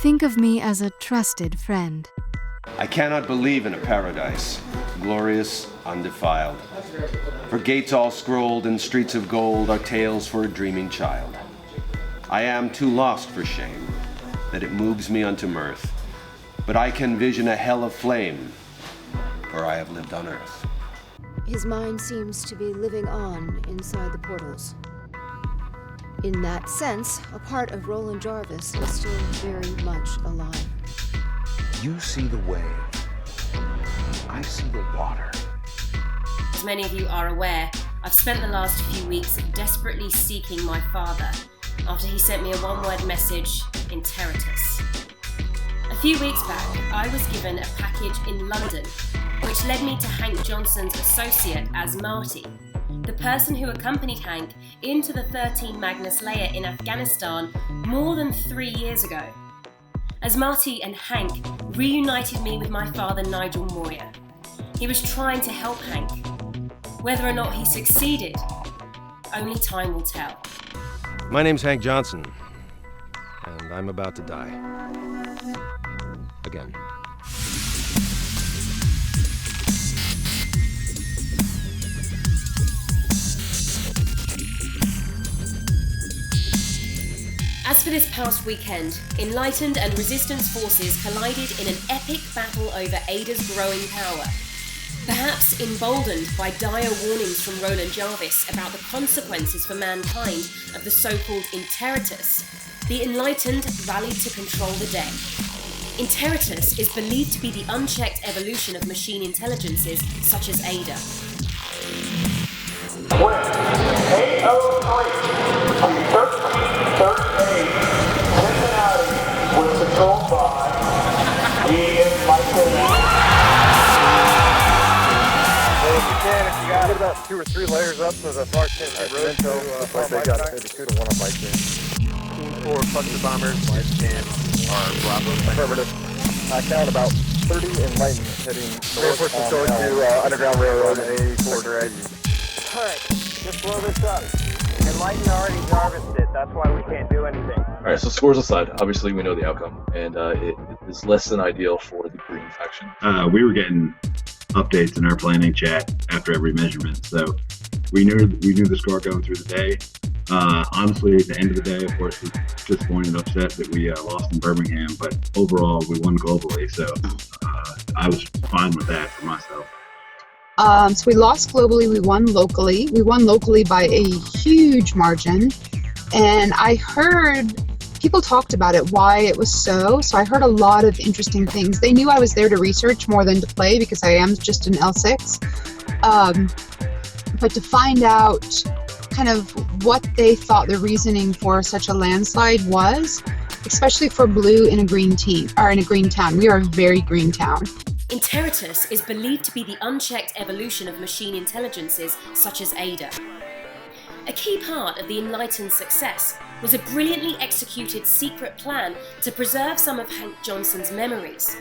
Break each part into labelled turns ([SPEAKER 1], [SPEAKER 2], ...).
[SPEAKER 1] Think of me as a trusted friend.
[SPEAKER 2] I cannot believe in a paradise, glorious, undefiled. For gates all scrolled and streets of gold are tales for a dreaming child. I am too lost for shame, that it moves me unto mirth. But I can vision a hell of flame, for I have lived on earth.
[SPEAKER 3] His mind seems to be living on inside the portals. In that sense, a part of Roland Jarvis is still very much alive.
[SPEAKER 4] You see the wave. I see the water.
[SPEAKER 5] As many of you are aware, I've spent the last few weeks desperately seeking my father after he sent me a one-word message, Interitus. A few weeks back, I was given a package in London, which led me to Hank Johnson's associate as Marty, the person who accompanied Hank into the 13 Magnus layer in Afghanistan more than 3 years ago. As Marty and Hank reunited me with my father Nigel Moyer, he was trying to help Hank. Whether or not he succeeded, only time will tell.
[SPEAKER 2] My name's Hank Johnson, and I'm about to die. Again.
[SPEAKER 5] As for this past weekend, Enlightened and Resistance forces collided in an epic battle over Ada's growing power. Perhaps emboldened by dire warnings from Roland Jarvis about the consequences for mankind of the so-called Interitus, the Enlightened rallied to control the day. Interitus is believed to be the unchecked evolution of machine intelligences such as Ada.
[SPEAKER 6] With 803 from 1338, Cincinnati was controlled by the Enlightened.
[SPEAKER 7] If you got about 2 or 3 layers up so the Mark can't get road, so looks like they got maybe 2 to 1 on Mike Team. Team 4 cluster bombers, Mark and are Bravo. Affirmative. I count about 30 Enlightened heading reinforcements going to Underground Railroad A4 Drag. Alright, just blow this up. Enlightened already Jarvised it, that's why we can't do anything.
[SPEAKER 8] Alright, so scores aside, obviously we know the outcome, and it is less than ideal for the green faction.
[SPEAKER 9] We were getting updates in our planning chat after every measurement, so we knew the score going through the day. Honestly, at the end of the day, of course, we're disappointed and upset that we lost in Birmingham, but overall we won globally, so I was fine with that for myself.
[SPEAKER 10] So we lost globally, we won locally. We won locally by a huge margin. And I heard people talked about it, why it was so. So I heard a lot of interesting things. They knew I was there to research more than to play because I am just an L6. But to find out kind of what they thought the reasoning for such a landslide was, especially for blue in a green team, or in a green town. We are a very green town.
[SPEAKER 5] Interitus is believed to be the unchecked evolution of machine intelligences such as Ada. A key part of the Enlightened success was a brilliantly executed secret plan to preserve some of Hank Johnson's memories.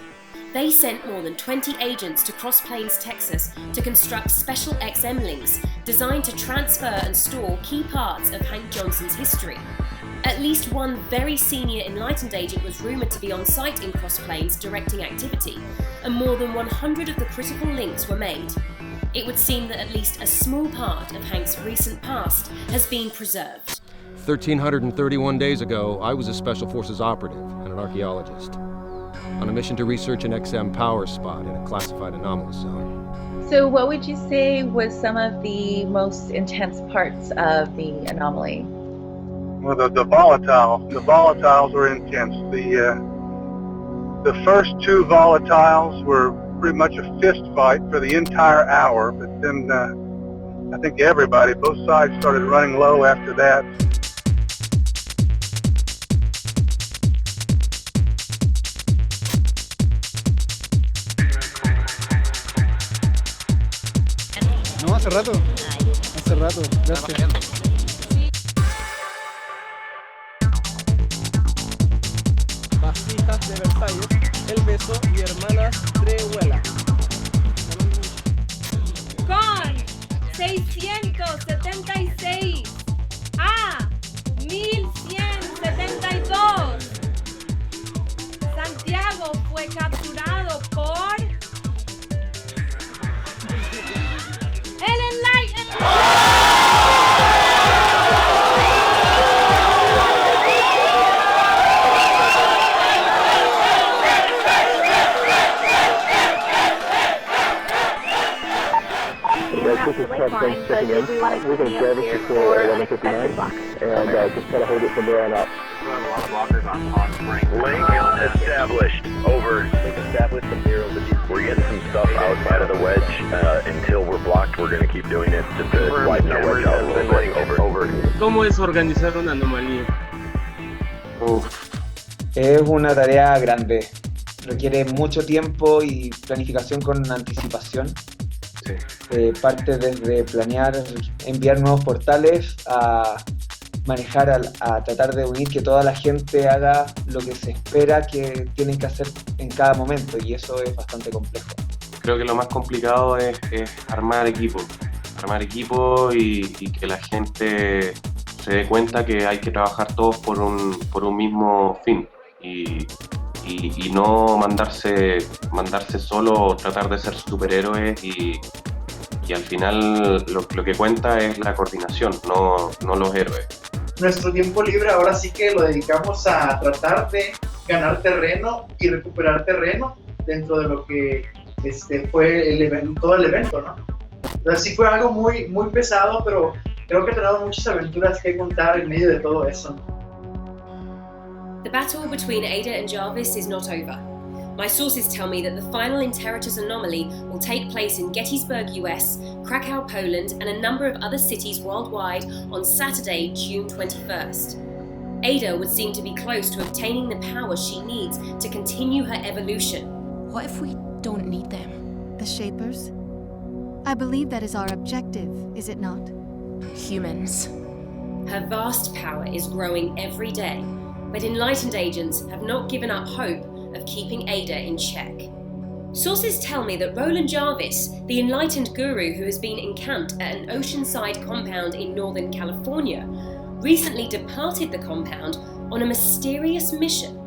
[SPEAKER 5] They sent more than 20 agents to Cross Plains, Texas to construct special XM links designed to transfer and store key parts of Hank Johnson's history. At least one very senior Enlightened agent was rumoured to be on site in Cross Plains directing activity, and more than 100 of the critical links were made. It would seem that at least a small part of Hank's recent past has been preserved.
[SPEAKER 2] 1,331 days ago, I was a Special Forces operative and an archaeologist, on a mission to research an XM power spot in a classified anomaly zone.
[SPEAKER 11] So what would you say was some of the most intense parts of the anomaly?
[SPEAKER 7] Well, the volatiles were intense. The first 2 volatiles were pretty much a fist fight for the entire hour, but then I think everybody, both sides, started running low after that.
[SPEAKER 12] No, hace rato, gracias. Vasijas de Versalles, el beso y hermanas Trehuela.
[SPEAKER 13] Con 676 a 1172. fue capturado por el Enlightened.
[SPEAKER 7] This is Captain checking in. We're going to Jarvis before 11:59, and just try to hold it from there on out.
[SPEAKER 14] Link established. Over.
[SPEAKER 7] Link established from 0 to 0.
[SPEAKER 14] We're getting some stuff outside of the wedge. Until we're blocked, we're going to keep doing it just to widen our wedge out a little bit. Over.
[SPEAKER 12] ¿Cómo es organizar una anomalía?
[SPEAKER 15] Es una tarea grande. Requiere mucho tiempo y planificación con anticipación. Parte desde planear enviar nuevos portales a manejar, a tratar de unir que toda la gente haga lo que se espera que tienen que hacer en cada momento, y eso es bastante complejo.
[SPEAKER 16] Creo que lo más complicado es armar equipo y que la gente se dé cuenta que hay que trabajar todos por un mismo fin y no mandarse solo o tratar de ser superhéroes y al final lo que cuenta es la coordinación, no los héroes.
[SPEAKER 17] Nuestro tiempo libre ahora sí que lo dedicamos a tratar de ganar terreno y recuperar terreno dentro de lo que fue todo el evento, ¿no? Entonces sí fue algo muy, muy pesado, pero creo que tenemos muchas aventuras que contar en medio de todo eso.
[SPEAKER 5] The battle between Ada and Jarvis is not over. My sources tell me that the final Interitus anomaly will take place in Gettysburg, US, Krakow, Poland, and a number of other cities worldwide on Saturday, June 21st. Ada would seem to be close to obtaining the power she needs to continue her evolution.
[SPEAKER 1] What if we don't need them? The Shapers? I believe that is our objective, is it not?
[SPEAKER 5] Humans. Her vast power is growing every day, but Enlightened agents have not given up hope of keeping Ada in check. Sources tell me that Roland Jarvis, the Enlightened guru who has been encamped at an oceanside compound in Northern California, recently departed the compound on a mysterious mission.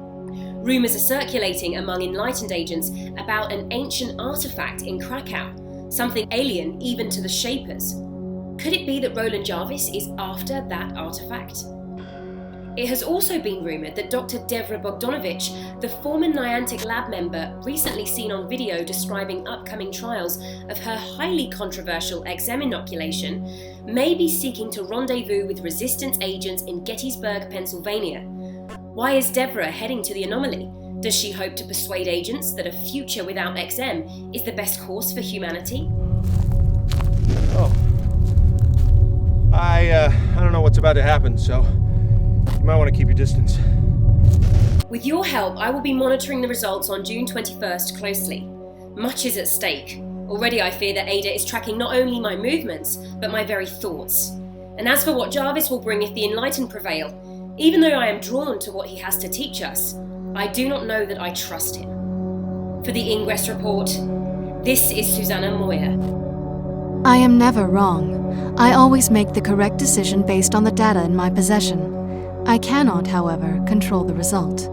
[SPEAKER 5] Rumours are circulating among Enlightened agents about an ancient artifact in Krakow, something alien even to the Shapers. Could it be that Roland Jarvis is after that artifact? It has also been rumoured that Dr. Devra Bogdanovich, the former Niantic lab member recently seen on video describing upcoming trials of her highly controversial XM inoculation, may be seeking to rendezvous with resistance agents in Gettysburg, Pennsylvania. Why is Devra heading to the Anomaly? Does she hope to persuade agents that a future without XM is the best course for humanity?
[SPEAKER 2] Oh. I don't know what's about to happen, so you might want to keep your distance.
[SPEAKER 5] With your help, I will be monitoring the results on June 21st closely. Much is at stake. Already I fear that Ada is tracking not only my movements, but my very thoughts. And as for what Jarvis will bring if the Enlightened prevail, even though I am drawn to what he has to teach us, I do not know that I trust him. For the Ingress Report, this is Susanna Moyer.
[SPEAKER 1] I am never wrong. I always make the correct decision based on the data in my possession. I cannot, however, control the result.